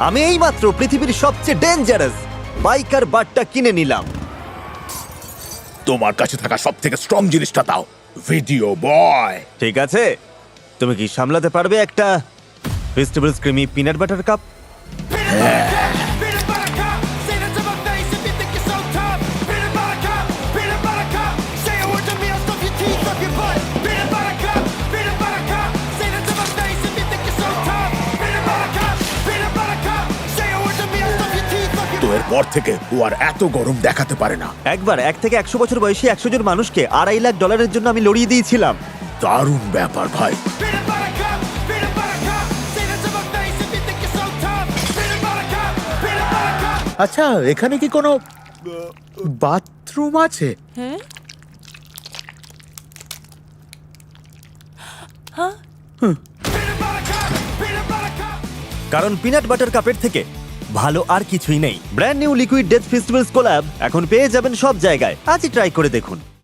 আমি এইমাত্র পৃথিবীর সবচেয়ে ডেঞ্জারাস বাইকার বারটা কিনে নিলাম। তোমার কাছে থাকা সব থেকে স্ট্রং জিনিসটা দাও, ভিডিও বয়। ঠিক আছে, তুমি কি সামলাতে পারবে একটা vegetables creamy peanut butter cup? তো এরপর থেকে ও আর এত গরম দেখাতে পারে না। একবার 1 থেকে 100 বছর বয়সী 100 জন মানুষকে $2.5 লাখ জন্য আমি লড়িয়ে দিয়েছিলাম। দারুণ ব্যাপার ভাই। আচ্ছা, এখানে কি কোনো বাথরুম আছে? হ্যাঁ? কারণ পিনাট বাটার কাপের থেকে ভালো আর কিছুই নেই। Brand new liquid death festivals collab এখন পেয়ে যাবেন সব জায়গায়। আজই ট্রাই করে দেখুন।